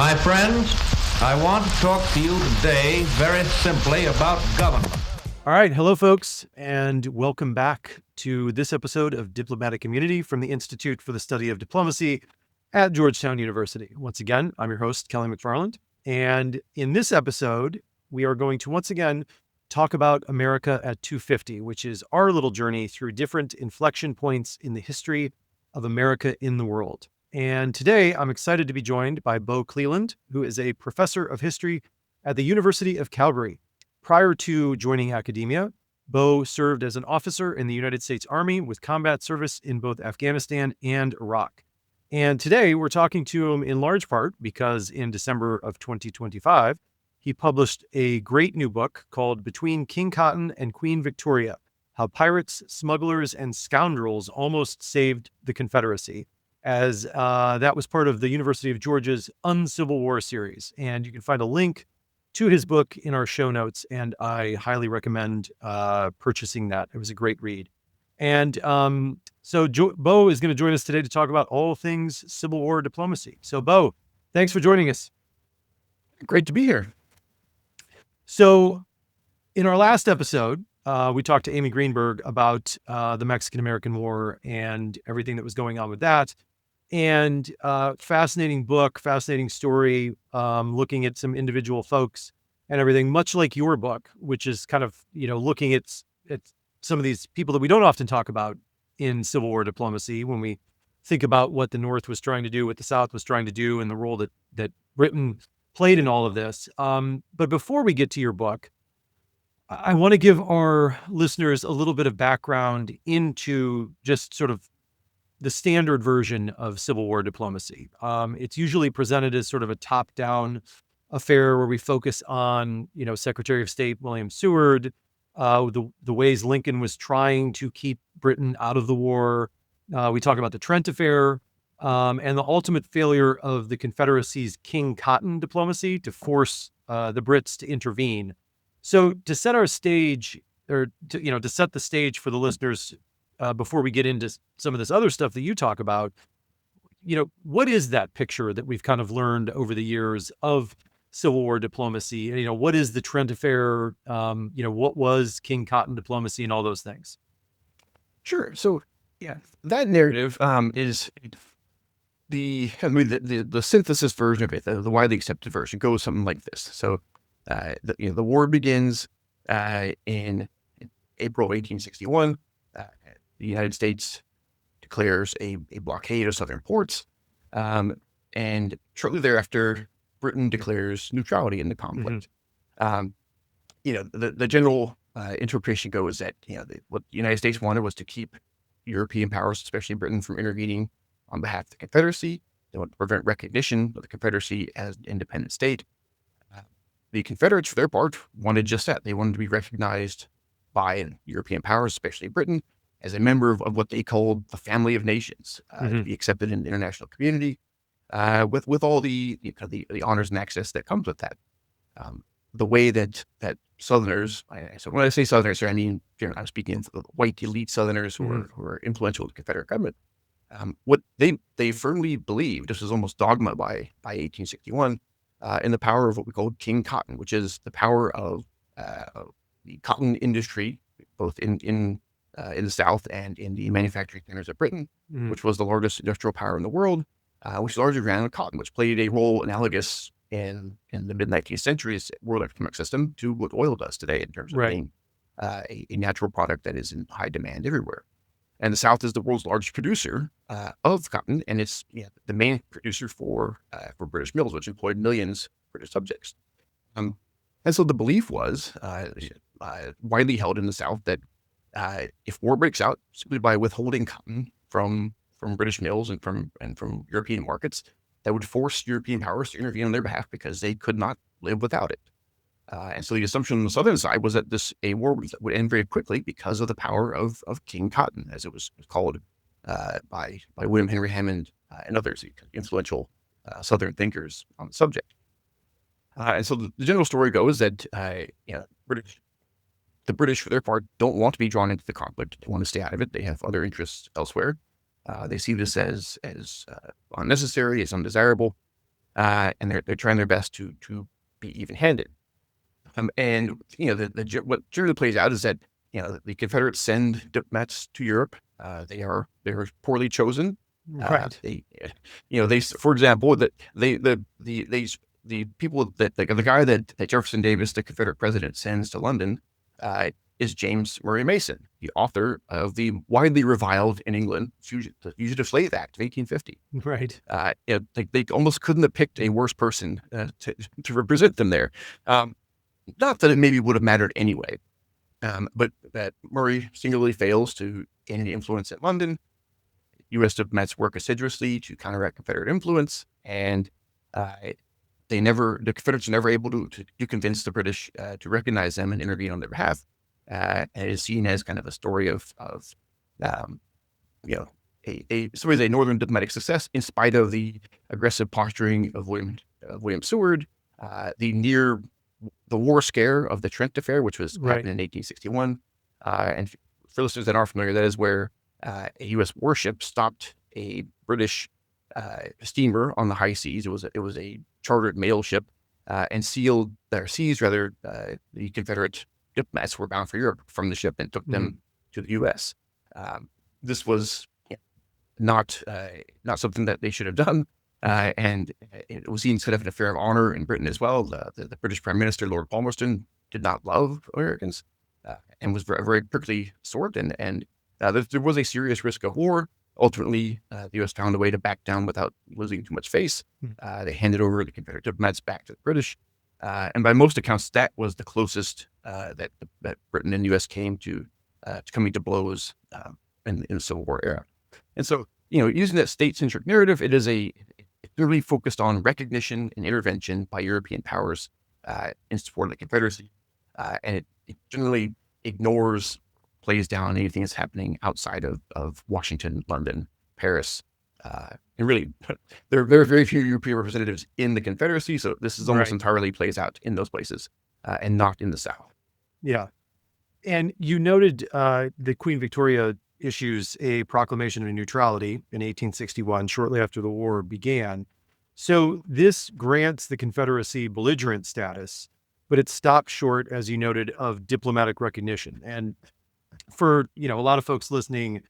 My friends, I want to talk to you today very simply about government. All right. Hello, folks, and welcome back to this episode of Diplomatic Immunity from the Institute for the Study of Diplomacy at Georgetown University. Once again, I'm your host, Kelly McFarland. And in this episode, we are going to once again talk about America at 250, which is our little journey through different inflection points in the history of America in the world. And today, I'm excited to be joined by Beau Cleland, who is a professor of history at the University of Calgary. Prior to joining academia, Beau served as an officer in the United States Army with combat service in both Afghanistan and Iraq. And today, we're talking to him in large part because in December of 2025, he published a great new book called Between King Cotton and Queen Victoria: How Pirates, Smugglers, and Scoundrels Almost Saved the Confederacy, as that was part of the University of Georgia's Uncivil War series. And you can find a link to his book in our show notes, and I highly recommend purchasing that. It was a great read. And so Beau is going to join us today to talk about all things Civil War diplomacy. So Beau, thanks for joining us. Great to be here. So in our last episode, we talked to Amy Greenberg about the Mexican-American War and everything that was going on with that. And fascinating book, fascinating story, looking at some individual folks and everything, much like your book, which is kind of, looking at some of these people that we don't often talk about in Civil War diplomacy when we think about what the North was trying to do, what the South was trying to do, and the role that Britain played in all of this. But before we get to your book, I want to give our listeners a little bit of background into just sort of the standard version of Civil War diplomacy. It's usually presented as sort of a top-down affair where we focus on, Secretary of State William Seward, the ways Lincoln was trying to keep Britain out of the war. We talk about the Trent affair and the ultimate failure of the Confederacy's King Cotton diplomacy to force the Brits to intervene. So to set our stage, or to set the stage for the listeners, before we get into some of this other stuff that you talk about, what is that picture that we've kind of learned over the years of Civil War diplomacy? What is the Trent affair? What was King Cotton diplomacy and all those things? Sure. So, that narrative is the synthesis version of it, the widely accepted version, goes something like this. So, the war begins in April 1861. The United States declares a blockade of southern ports, and shortly thereafter, Britain declares neutrality in the conflict. The general interpretation goes that what the United States wanted was to keep European powers, especially Britain, from intervening on behalf of the Confederacy. They wanted to prevent recognition of the Confederacy as an independent state. The Confederates, for their part, wanted just that. They wanted to be recognized by European powers, especially Britain, as a member of what they called the family of nations, to be accepted in the international community, with all the honors and access that comes with that. The way that Southerners, so when I say Southerners, I mean, I'm speaking of the white elite Southerners who are influential in the Confederate government. What they firmly believed, this was almost dogma by 1861, in the power of what we called King Cotton, which is the power of the cotton industry, both in the South and in the manufacturing centers of Britain, which was the largest industrial power in the world, which largely ran on cotton, which played a role analogous in the mid-19th century's world economic system to what oil does today in terms of being a natural product that is in high demand everywhere. And the South is the world's largest producer of cotton, and it's the main producer for British mills, which employed millions of British subjects. And so the belief was widely held in the South that if war breaks out simply by withholding cotton from British mills and from European markets, that would force European powers to intervene on their behalf because they could not live without it. And so the assumption on the Southern side was that a war would end very quickly because of the power of King Cotton, as it was called by William Henry Hammond and others, influential Southern thinkers on the subject. And so the general story goes that the British, for their part, don't want to be drawn into the conflict. They want to stay out of it. They have other interests elsewhere. They see this as unnecessary, as undesirable. and they're trying their best to be even-handed. And what generally plays out is that the Confederates send diplomats to Europe. They're poorly chosen. Right. For example, that the people that the guy that Jefferson Davis, the Confederate president, sends to London, is James Murray Mason, the author of the widely reviled in England the Fugitive Slave Act of 1850. Right. They almost couldn't have picked a worse person to represent them there. Not that it maybe would have mattered anyway, but that Murray singularly fails to gain any influence in London. U.S. diplomats work assiduously to counteract Confederate influence, and the Confederates are never able to convince the British to recognize them and intervene on their behalf. And it is seen as kind of a story of a story of a northern diplomatic success in spite of the aggressive posturing of William Seward, the war scare of the Trent affair, which was happened in 1861. And for listeners that aren't familiar, that is where a U.S. warship stopped a British steamer on the high seas. It was a chartered mail ship, and seized the Confederate diplomats who were bound for Europe from the ship and took them to the U.S. This was not something that they should have done, and it was seen sort of an affair of honor in Britain as well. The British Prime Minister, Lord Palmerston, did not love Americans and was very, very quickly absorbed, and there was a serious risk of war. Ultimately, the U.S. found a way to back down without losing too much face. They handed over the Confederate diplomats back to the British. And by most accounts, that was the closest that Britain and the U.S. came to coming to blows in the Civil War era. And so, using that state-centric narrative, it's really focused on recognition and intervention by European powers in support of the Confederacy. And it generally plays down anything that's happening outside of Washington, London, Paris. And really, there are very few European representatives in the Confederacy, so this is almost entirely plays out in those places and not in the South. Yeah. And you noted that Queen Victoria issues a proclamation of neutrality in 1861, shortly after the war began. So this grants the Confederacy belligerent status, but it stopped short, as you noted, of diplomatic recognition. And for, a lot of folks listening,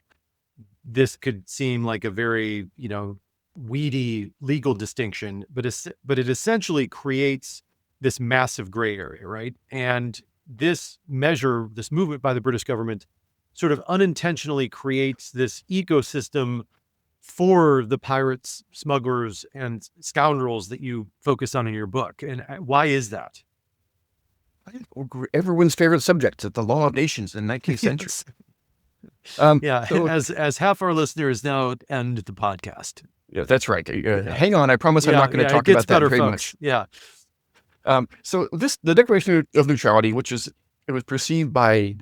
this could seem like a very, weedy legal distinction, but it essentially creates this massive gray area, right? And this movement by the British government sort of unintentionally creates this ecosystem for the pirates, smugglers, and scoundrels that you focus on in your book. And why is that? Everyone's favorite subject, the law of nations in the 19th century. As half our listeners now end the podcast. Yeah, that's right. Hang on, I promise I'm not going to talk about that very much. Yeah. So the Declaration of Neutrality, it was perceived by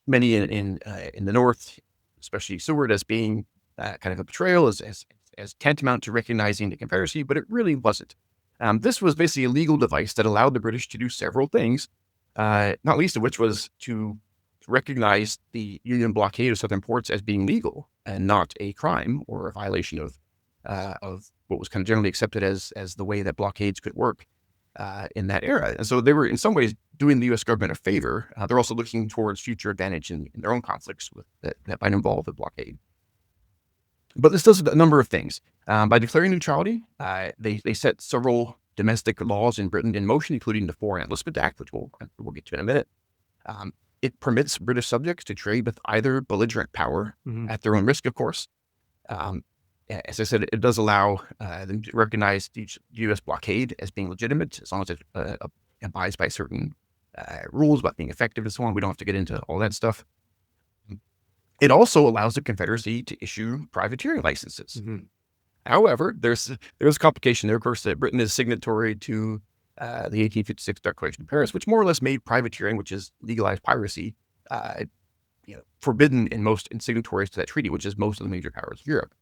many in the North, especially Seward, as being kind of a betrayal, as tantamount to recognizing the Confederacy, but it really wasn't. This was basically a legal device that allowed the British to do several things, not least of which was to recognize the Union blockade of southern ports as being legal and not a crime or a violation of what was kind of generally accepted as the way that blockades could work in that era. And so they were in some ways doing the U.S. government a favor. They're also looking towards future advantage in their own conflicts that might involve the blockade. But this does a number of things. By declaring neutrality, they set several domestic laws in Britain in motion, including the Foreign Enlistment Act, which we'll get to in a minute. It permits British subjects to trade with either belligerent power at their own risk, of course. As I said, it does allow them to recognize the U.S. blockade as being legitimate, as long as it abides by certain rules about being effective and so on. We don't have to get into all that stuff. It also allows the Confederacy to issue privateering licenses. However, there's a complication there. Of course, that Britain is signatory to the 1856 Declaration of Paris, which more or less made privateering, which is legalized piracy, forbidden in signatories to that treaty, which is most of the major powers of Europe.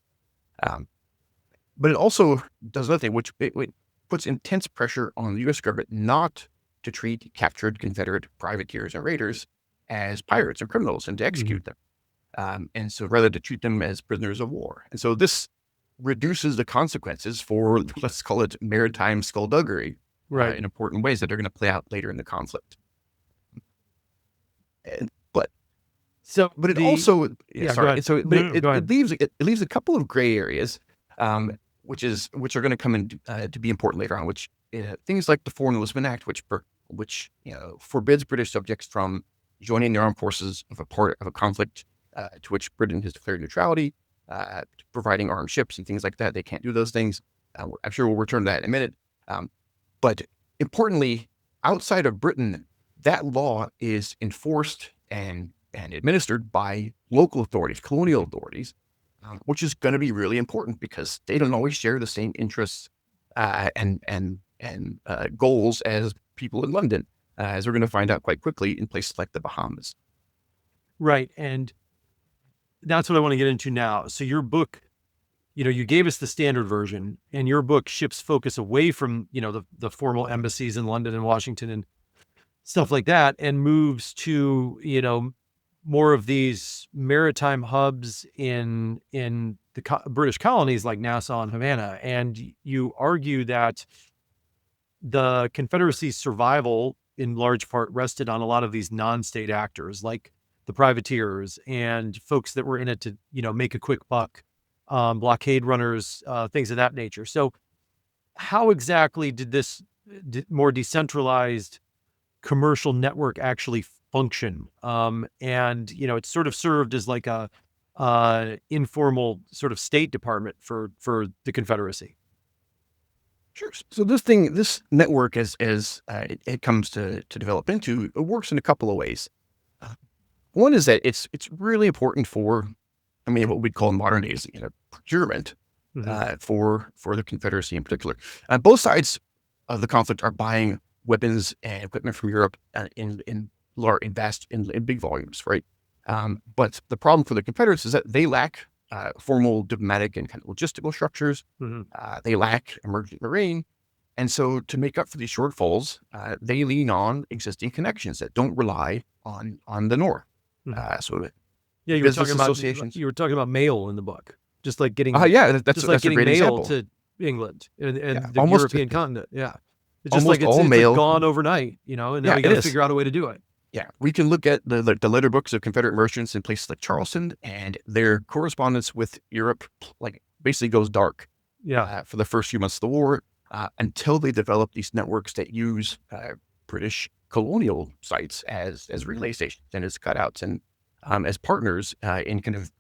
But it also does another thing, which it puts intense pressure on the U.S. government not to treat captured Confederate privateers and raiders as pirates and criminals and to execute them. And so rather to treat them as prisoners of war. And so this reduces the consequences for, let's call it maritime skullduggery, Right. in important ways that are going to play out later in the conflict. But it also, go sorry. ahead. And so, No, but no, go ahead. it leaves a couple of gray areas, which are going to come in to be important later on. Which things like the Foreign Enlistment Act, which forbids British subjects from joining the armed forces of a part of a conflict to which Britain has declared neutrality, providing armed ships and things like that. They can't do those things. I'm sure we'll return to that in a minute. But importantly, outside of Britain, that law is enforced and administered by local authorities, colonial authorities, which is going to be really important because they don't always share the same interests and goals as people in London, as we're going to find out quite quickly in places like the Bahamas. Right. And that's what I want to get into now. So your book, you gave us the standard version, and your book shifts focus away from, the formal embassies in London and Washington and stuff like that, and moves to, more of these maritime hubs in the British colonies like Nassau and Havana. And you argue that the Confederacy's survival in large part rested on a lot of these non-state actors like the privateers and folks that were in it to, make a quick buck, blockade runners, things of that nature. So how exactly did this more decentralized commercial network actually function? And, it sort of served as like a informal sort of State Department for the Confederacy. Sure. So this network, as it comes to develop into, it works in a couple of ways. One is that it's really important for, what we'd call in modern days, procurement for the Confederacy in particular. Both sides of the conflict are buying weapons and equipment from Europe in big volumes, right? But the problem for the Confederates is that they lack formal diplomatic and kind of logistical structures. They lack a merchant marine. And so to make up for these shortfalls, they lean on existing connections that don't rely on the North. Yeah, you were talking about mail in the book, just like getting that's a getting great mail example. to England and the almost- European continent. Yeah, it's just almost like all it's mail- like gone overnight, and now Yeah, we got it to is. figure out a way to do it. Yeah, we can look at the letter books of Confederate merchants in places like Charleston, and their correspondence with Europe basically goes dark. Yeah, For the first few months of the war, until they develop these networks that use British colonial sites as relay stations and as cutouts and as partners in kind of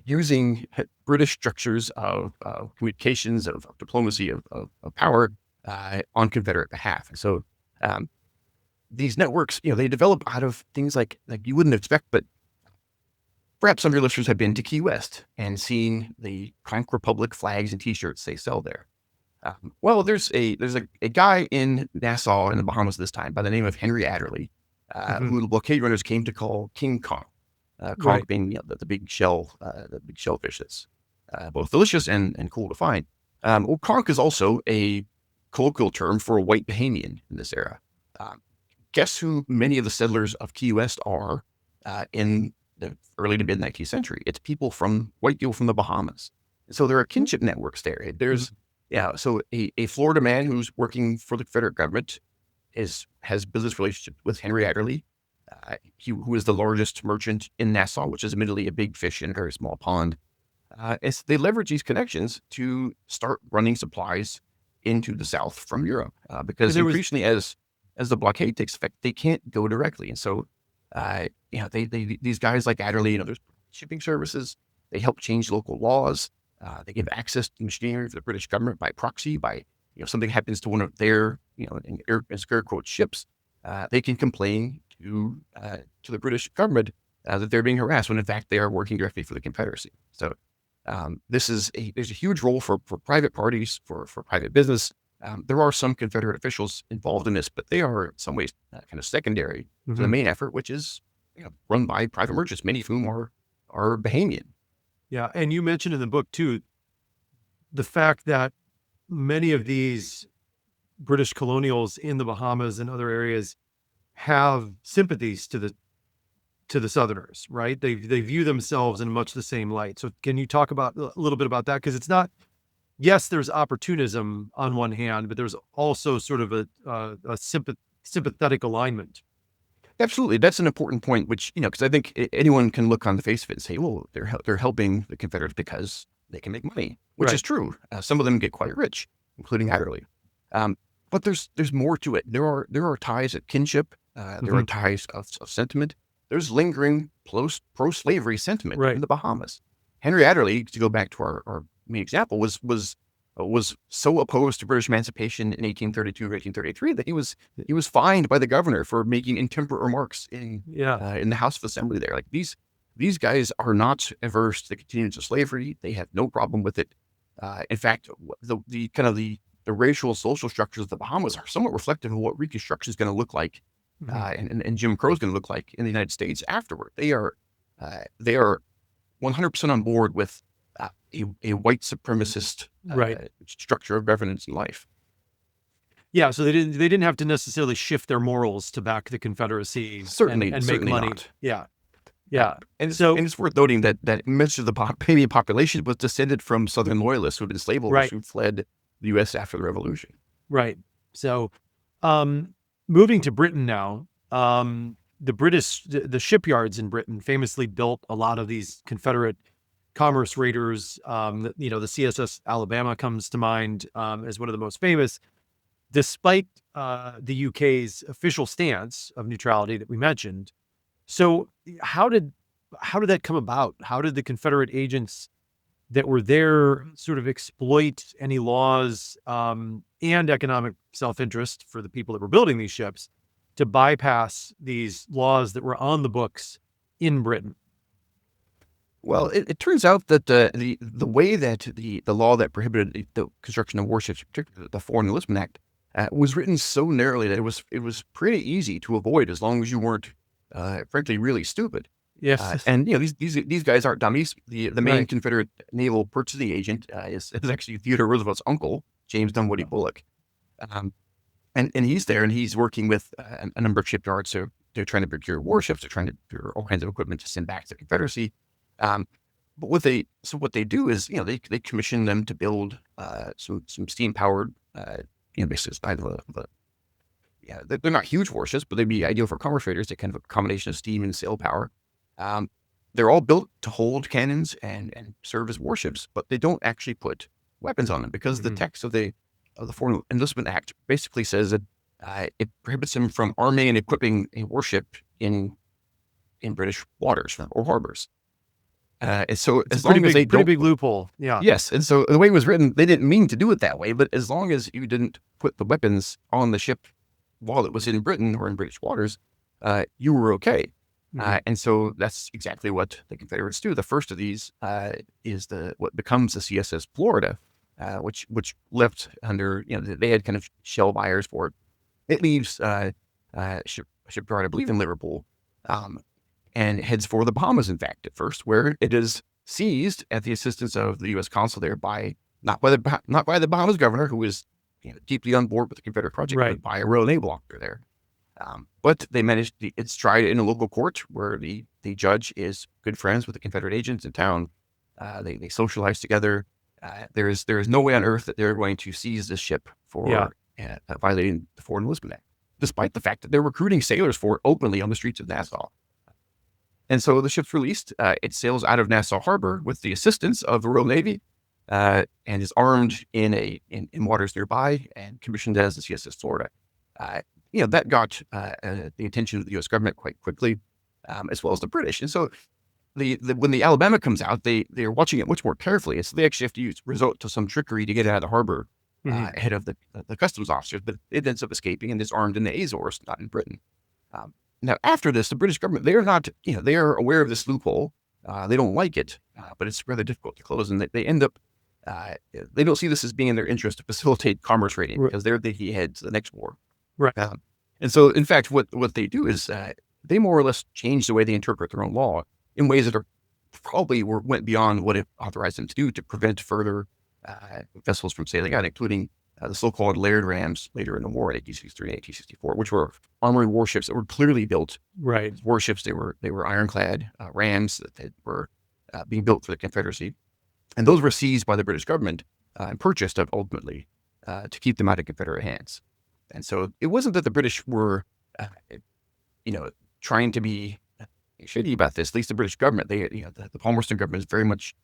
using British structures of communications, of diplomacy, of power on Confederate behalf. And so these networks, they develop out of things like you wouldn't expect, but perhaps some of your listeners have been to Key West and seen the Crank Republic flags and T-shirts they sell there. Well, there's a guy in Nassau in the Bahamas this time by the name of Henry Adderley, who the blockade runners came to call King Kong. Conch Right. being the big shellfish that's both delicious and cool to find. Well, conch is also a colloquial term for a white Bahamian in this era. Guess who many of the settlers of Key West are in the early to mid 19th century? It's white people from the Bahamas. So there are kinship networks there. So a Florida man who's working for the Confederate government has business relationship with Henry Adderley, who is the largest merchant in Nassau, which is admittedly a big fish in a very small pond. As they leverage these connections to start running supplies into the South from Europe, because increasingly as the blockade takes effect, they can't go directly. And so, these guys like Adderley and others, shipping services, they help change local laws. They give access to machinery for the British government by proxy. By something happens to one of their in scare quote ships, they can complain to the British government that they're being harassed when in fact they are working directly for the Confederacy. So there's a huge role for private parties, for private business. There are some Confederate officials involved in this, but they are in some ways kind of secondary to the main effort, which is run by private merchants, many of whom are Bahamian. Yeah, and you mentioned in the book too the fact that many of these British colonials in the Bahamas and other areas have sympathies to the Southerners, right? They view themselves in much the same light. So can you talk about a little bit about that? Because it's not yes, there's opportunism on one hand, but there's also sort of a sympathetic alignment. Absolutely. That's an important point, which, because I think anyone can look on the face of it and say, well, they're helping the Confederates because they can make money, which Right. is true. Some of them get quite rich, including Adderley. But there's more to it. There are ties of kinship. There are ties of sentiment. There's lingering pro-slavery sentiment Right. in the Bahamas. Henry Adderley, to go back to our main example, was so opposed to British emancipation in 1832 or 1833 that he was fined by the governor for making intemperate remarks in the House of Assembly there. Like these guys are not averse to the continuance of slavery. They have no problem with it. In fact, the racial social structures of the Bahamas are somewhat reflective of what Reconstruction is going to look like, and Jim Crow is going to look like in the United States afterward. They are 100% on board with a white supremacist structure of governance in life. Yeah, so they didn't have to necessarily shift their morals to back the Confederacy and make money. Not. Yeah. And it's worth noting that much of the Bahamian population was descended from Southern loyalists who had been slaveholders who fled the U.S. after the Revolution. Right. So, moving to Britain now, the shipyards in Britain famously built a lot of these Confederate commerce raiders. The CSS Alabama comes to mind as one of the most famous, despite the UK's official stance of neutrality that we mentioned. So how did that come about? How did the Confederate agents that were there sort of exploit any laws and economic self-interest for the people that were building these ships to bypass these laws that were on the books in Britain? Well, it turns out that the way that the law that prohibited the construction of warships, particularly the Foreign Enlistment Act, was written so narrowly that it was pretty easy to avoid as long as you weren't, frankly, really stupid. Yes. And these guys aren't dummies. The main Confederate naval purchasing agent is actually Theodore Roosevelt's uncle, James Dunwoody Bullock, and he's there and he's working with a number of shipyards. So they're trying to procure warships. They're trying to procure all kinds of equipment to send back to the Confederacy. But what they do is, they commission them to build some steam powered, basically they're not huge warships, but they'd be ideal for commerce raiders. They're kind of a combination of steam and sail power. They're all built to hold cannons and serve as warships, but they don't actually put weapons on them because the text of the Foreign Enlistment Act basically says that it prohibits them from arming and equipping a warship in British waters or harbors. And so as long as they pretty big loophole. Yeah. Yes. And so the way it was written, they didn't mean to do it that way, but as long as you didn't put the weapons on the ship while it was in Britain or in British waters, you were okay. And so that's exactly what the Confederates do. The first of these is what becomes the CSS Florida, which left under, they had kind of shell buyers for it. It leaves shipyard, I believe, in Liverpool, and heads for the Bahamas, in fact, at first, where it is seized at the assistance of the U.S. consul there not by the Bahamas governor, who was deeply on board with the Confederate project, but by a Royal Naval officer there. But they managed, it's tried in a local court where the judge is good friends with the Confederate agents in town. They socialize together. There is no way on earth that they're going to seize this ship for violating the Foreign Enlistment Act, despite the fact that they're recruiting sailors for it openly on the streets of Nassau. And so the ship's released. It sails out of Nassau Harbor with the assistance of the Royal Navy, and is armed in waters nearby and commissioned as the CSS Florida. That got the attention of the U.S. government quite quickly, as well as the British. And so when the Alabama comes out, they're watching it much more carefully. And so they actually have to resort to some trickery to get it out of the harbor ahead of the customs officers. But it ends up escaping and is armed in the Azores, not in Britain. Now, after this, the British government, they are aware of this loophole. They don't like it, but it's rather difficult to close. And they end up, they don't see this as being in their interest to facilitate commerce raiding because they're the heads of the next war. Right. And so, in fact, what they do is they more or less change the way they interpret their own law in ways that went beyond what it authorized them to do to prevent further vessels from sailing out, including the so-called Laird rams later in the war in 1863 and 1864, which were armored warships that were clearly built. Right. Warships, they were ironclad rams that were being built for the Confederacy. And those were seized by the British government and purchased ultimately to keep them out of Confederate hands. And so it wasn't that the British were, trying to be shitty about this. At least the British government, the Palmerston government is very much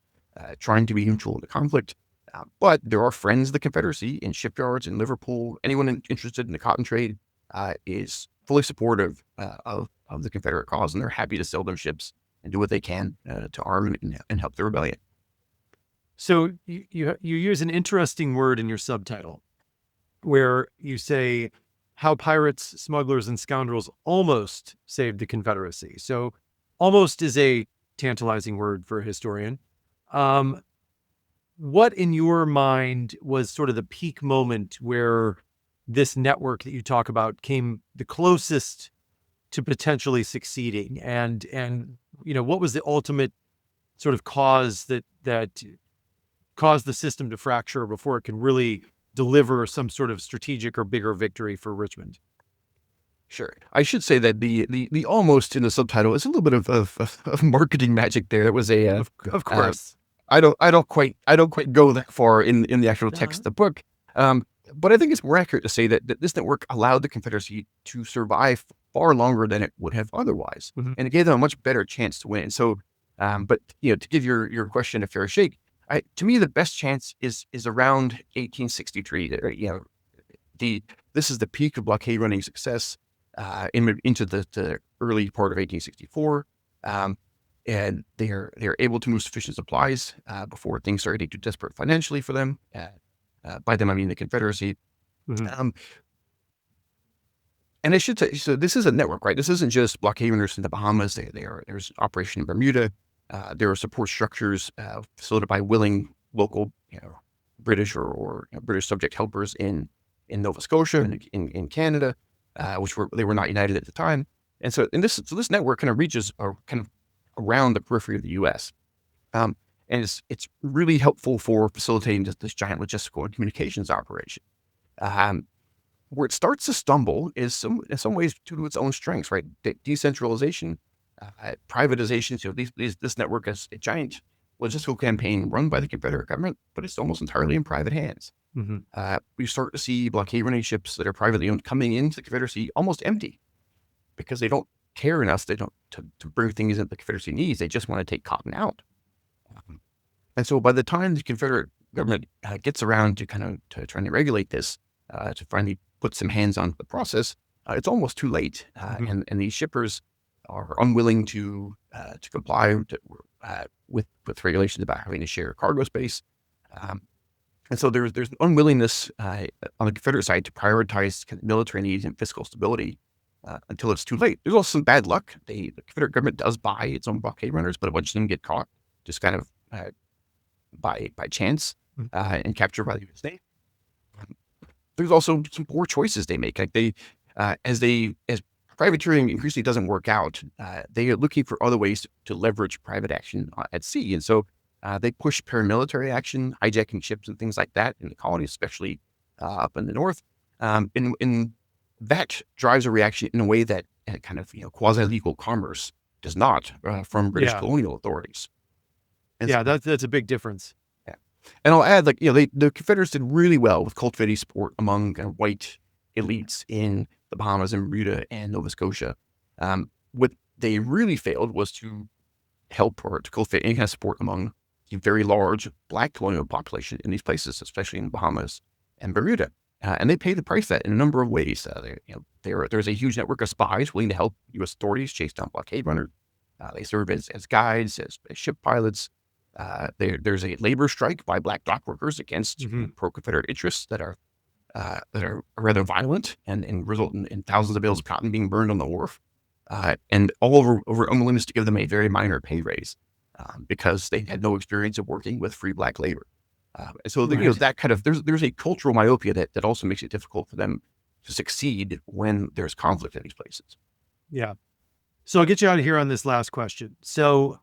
trying to be neutral in the conflict. But there are friends of the Confederacy in shipyards in Liverpool. Anyone interested in the cotton trade is fully supportive of the Confederate cause, and they're happy to sell them ships and do what they can to arm and help the rebellion. So you use an interesting word in your subtitle where you say how pirates, smugglers, and scoundrels almost saved the Confederacy. So almost is a tantalizing word for a historian. What in your mind was sort of the peak moment where this network that you talk about came the closest to potentially succeeding? And what was the ultimate sort of cause that caused the system to fracture before it can really deliver some sort of strategic or bigger victory for Richmond? Sure. I should say that the almost in the subtitle is a little bit of marketing magic there. That was Of course. I don't quite go that far in the actual text of the book. But I think it's more accurate to say that this network allowed the Confederacy to survive far longer than it would have otherwise. Mhm. And it gave them a much better chance to win. So, but to give your question a fair shake, to me, the best chance is around 1863. This is the peak of blockade running success into the early part of 1864. And they're able to move sufficient supplies before things started to get too desperate financially for them. By them, I mean the Confederacy. Mhm. And I should say, so this is a network, right? This isn't just blockade runners in the Bahamas. There's operation in Bermuda. There are support structures facilitated by willing local, British or British subject helpers in Nova Scotia and in Canada, which they were not united at the time. And so this network kind of reaches kind of around the periphery of the U.S. And it's really helpful for facilitating this giant logistical and communications operation. Where it starts to stumble is in some ways due to its own strengths, right? Decentralization, privatization. So this network is a giant logistical campaign run by the Confederate government, but it's almost entirely in private hands. Mm-hmm. We start to see blockade running ships that are privately owned coming into the Confederacy almost empty because they don't care enough. They don't to bring things that the Confederacy needs. They just want to take cotton out. And so by the time the Confederate government gets around to trying to regulate this, to finally put some hands on the process, it's almost too late. And these shippers are unwilling to comply with regulations about having to share cargo space. And so there's an unwillingness on the Confederate side to prioritize military needs and fiscal stability until it's too late. There's also some bad luck. The Confederate government does buy its own blockade runners, but a bunch of them get caught just kind of by chance and captured by the U.S. Navy. There's also some poor choices they make. Like as privateering increasingly doesn't work out, they are looking for other ways to leverage private action at sea. And so they push paramilitary action, hijacking ships and things like that in the colonies, especially up in the north. And that drives a reaction in a way that kind of quasi-legal commerce does not from British colonial authorities. And that's a big difference. Yeah. And I'll add, the Confederates did really well with cultivating support among white elites in the Bahamas and Bermuda and Nova Scotia. What they really failed was to help or to cultivate any kind of support among the very large black colonial population in these places, especially in the Bahamas and Bermuda. And they paid the price for that in a number of ways. There's a huge network of spies willing to help U.S. authorities chase down blockade runners. They serve as guides, as ship pilots. There's a labor strike by black dock workers against pro-Confederate interests that are rather violent and result in thousands of bales of cotton being burned on the wharf, and all over unwillingness to give them a very minor pay raise because they had no experience of working with free black labor. And so that kind of there's a cultural myopia that also makes it difficult for them to succeed when there's conflict in these places. Yeah. So I'll get you out of here on this last question. So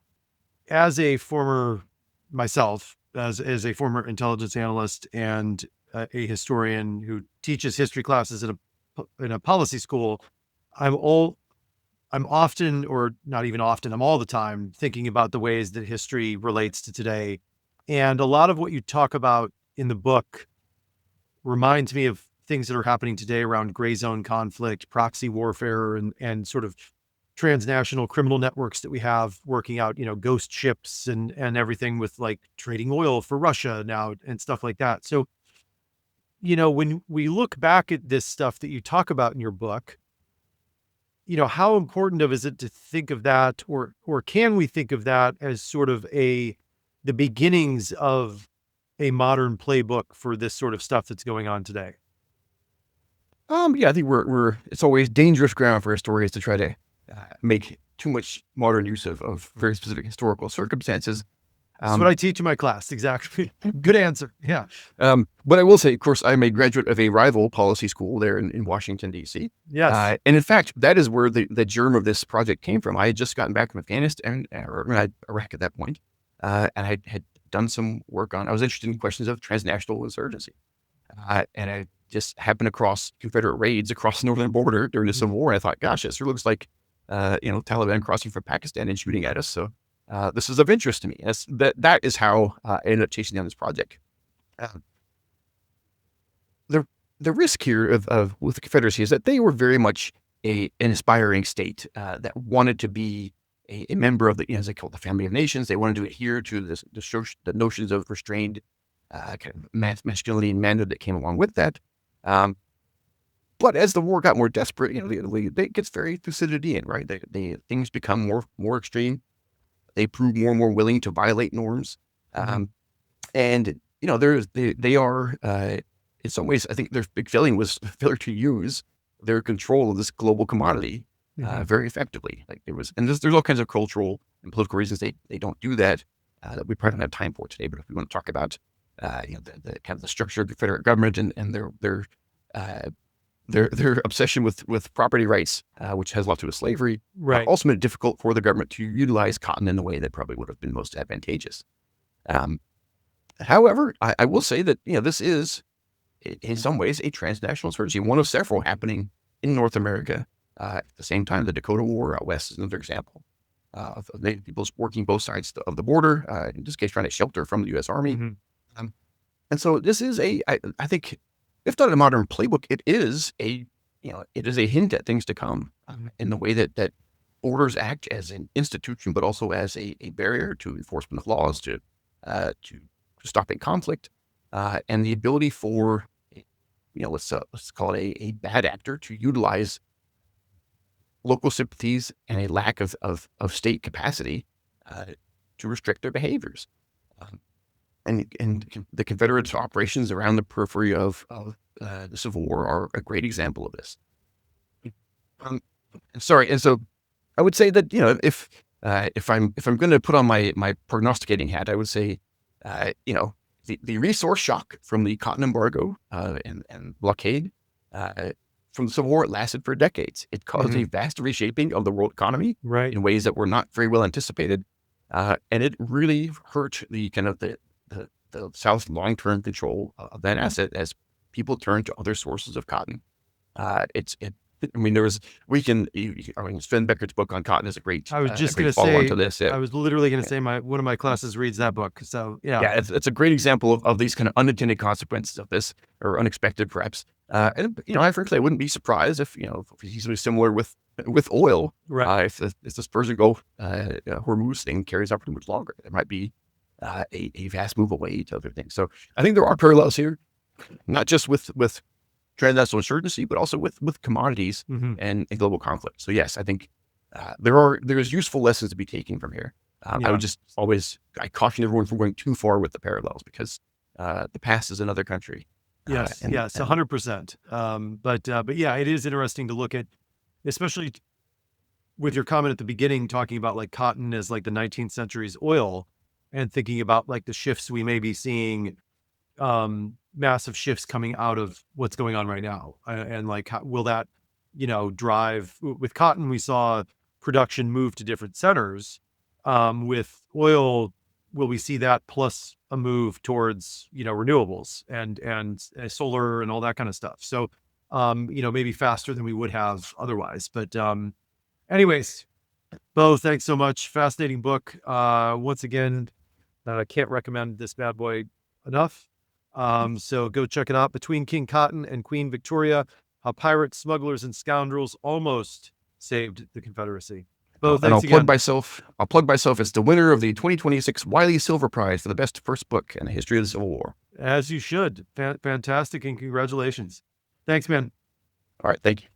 as a former myself, as a former intelligence analyst and a historian who teaches history classes in a policy school, I'm often, or not even often, I'm all the time thinking about the ways that history relates to today. And a lot of what you talk about in the book reminds me of things that are happening today around gray zone conflict, proxy warfare, and sort of transnational criminal networks that we have working out, ghost ships and everything with like trading oil for Russia now and stuff like that. So, when we look back at this stuff that you talk about in your book, how important is it to think of that, or can we think of that as sort of the beginnings of a modern playbook for this sort of stuff that's going on today? Yeah, I think it's always dangerous ground for historians to try to make too much modern use of very specific historical circumstances. That's what I teach in my class. Exactly. Good answer. Yeah. But I will say, of course, I'm a graduate of a rival policy school there in Washington, D.C. Yes. And in fact, that is where the germ of this project came from. I had just gotten back from Afghanistan, or Iraq at that point, and I had done some work I was interested in questions of transnational insurgency. And I just happened across Confederate raids across the northern border during the Civil War. And I thought, gosh, this sure looks like, Taliban crossing from Pakistan and shooting at us. So this is of interest to me. That is how I ended up chasing down this project. The risk here with the Confederacy is that they were very much an aspiring state that wanted to be a member of as they call it, the family of nations. They wanted to adhere to the notions of restrained kind of masculinity and manhood that came along with that. But as the war got more desperate, it gets very Thucydidean, right? Things become more extreme. They prove more and more willing to violate norms. And, they are, in some ways, I think their big failing was failure to use their control of this global commodity very effectively. There's all kinds of cultural and political reasons they don't do that we probably don't have time for today. But if we want to talk about, the kind of the structure of the Confederate government and their obsession with property rights, which has a lot to do with slavery, Right. also made it difficult for the government to utilize cotton in the way that probably would have been most advantageous. However, I will say that this is in some ways a transnational insurgency, one of several happening in North America at the same time. The Dakota War out west is another example of Native peoples working both sides of the border, in this case trying to shelter from the U.S. Army. And so this is I think, if not a modern playbook, it is a hint at things to come in the way that borders act as an institution, but also as a barrier to enforcement of laws, to stopping conflict, and the ability for, let's call it a bad actor to utilize local sympathies and a lack of state capacity to restrict their behaviors. And the Confederate operations around the periphery of the Civil War are a great example of this. And so I would say that if I'm going to put on my prognosticating hat, I would say the resource shock from the cotton embargo and blockade from the Civil War, it lasted for decades. It caused a vast reshaping of the world economy in ways that were not very well anticipated, and it really hurt the kind of the South's long-term control of that asset as people turned to other sources of cotton. Sven Beckert's book on cotton is a great. I was just going to say, I was literally going to say one of my classes reads that book. So yeah, it's a great example of these kind of unintended consequences of this, or unexpected perhaps. And I frankly, I wouldn't be surprised if he's something similar with oil. Right. If this Persian Gulf Hormuz thing carries on for much longer, there might be a vast move away to other things. So I think there are parallels here, not just with transnational insurgency, but also with commodities and global conflict. So yes, I think there's useful lessons to be taken from here. I would just I caution everyone from going too far with the parallels, because the past is another country. Yes, 100%. But yeah, it is interesting to look at, especially with your comment at the beginning, talking about like cotton as like the 19th century's oil, and thinking about like the shifts we may be seeing, massive shifts coming out of what's going on right now. And like, how will that, drive with cotton? We saw production move to different centers. With oil, will we see that plus a move towards, renewables and solar and all that kind of stuff? So, maybe faster than we would have otherwise. But anyways, Bo, thanks so much. Fascinating book. Once again, I can't recommend this bad boy enough. So go check it out. Between King Cotton and Queen Victoria, how pirates, smugglers, and scoundrels almost saved the Confederacy. Bo, And thanks I'll again. plug myself as the winner of the 2026 Wiley Silver Prize for the best first book in the history of the Civil War. As you should. Fantastic, and congratulations. Thanks, man. All right, thank you.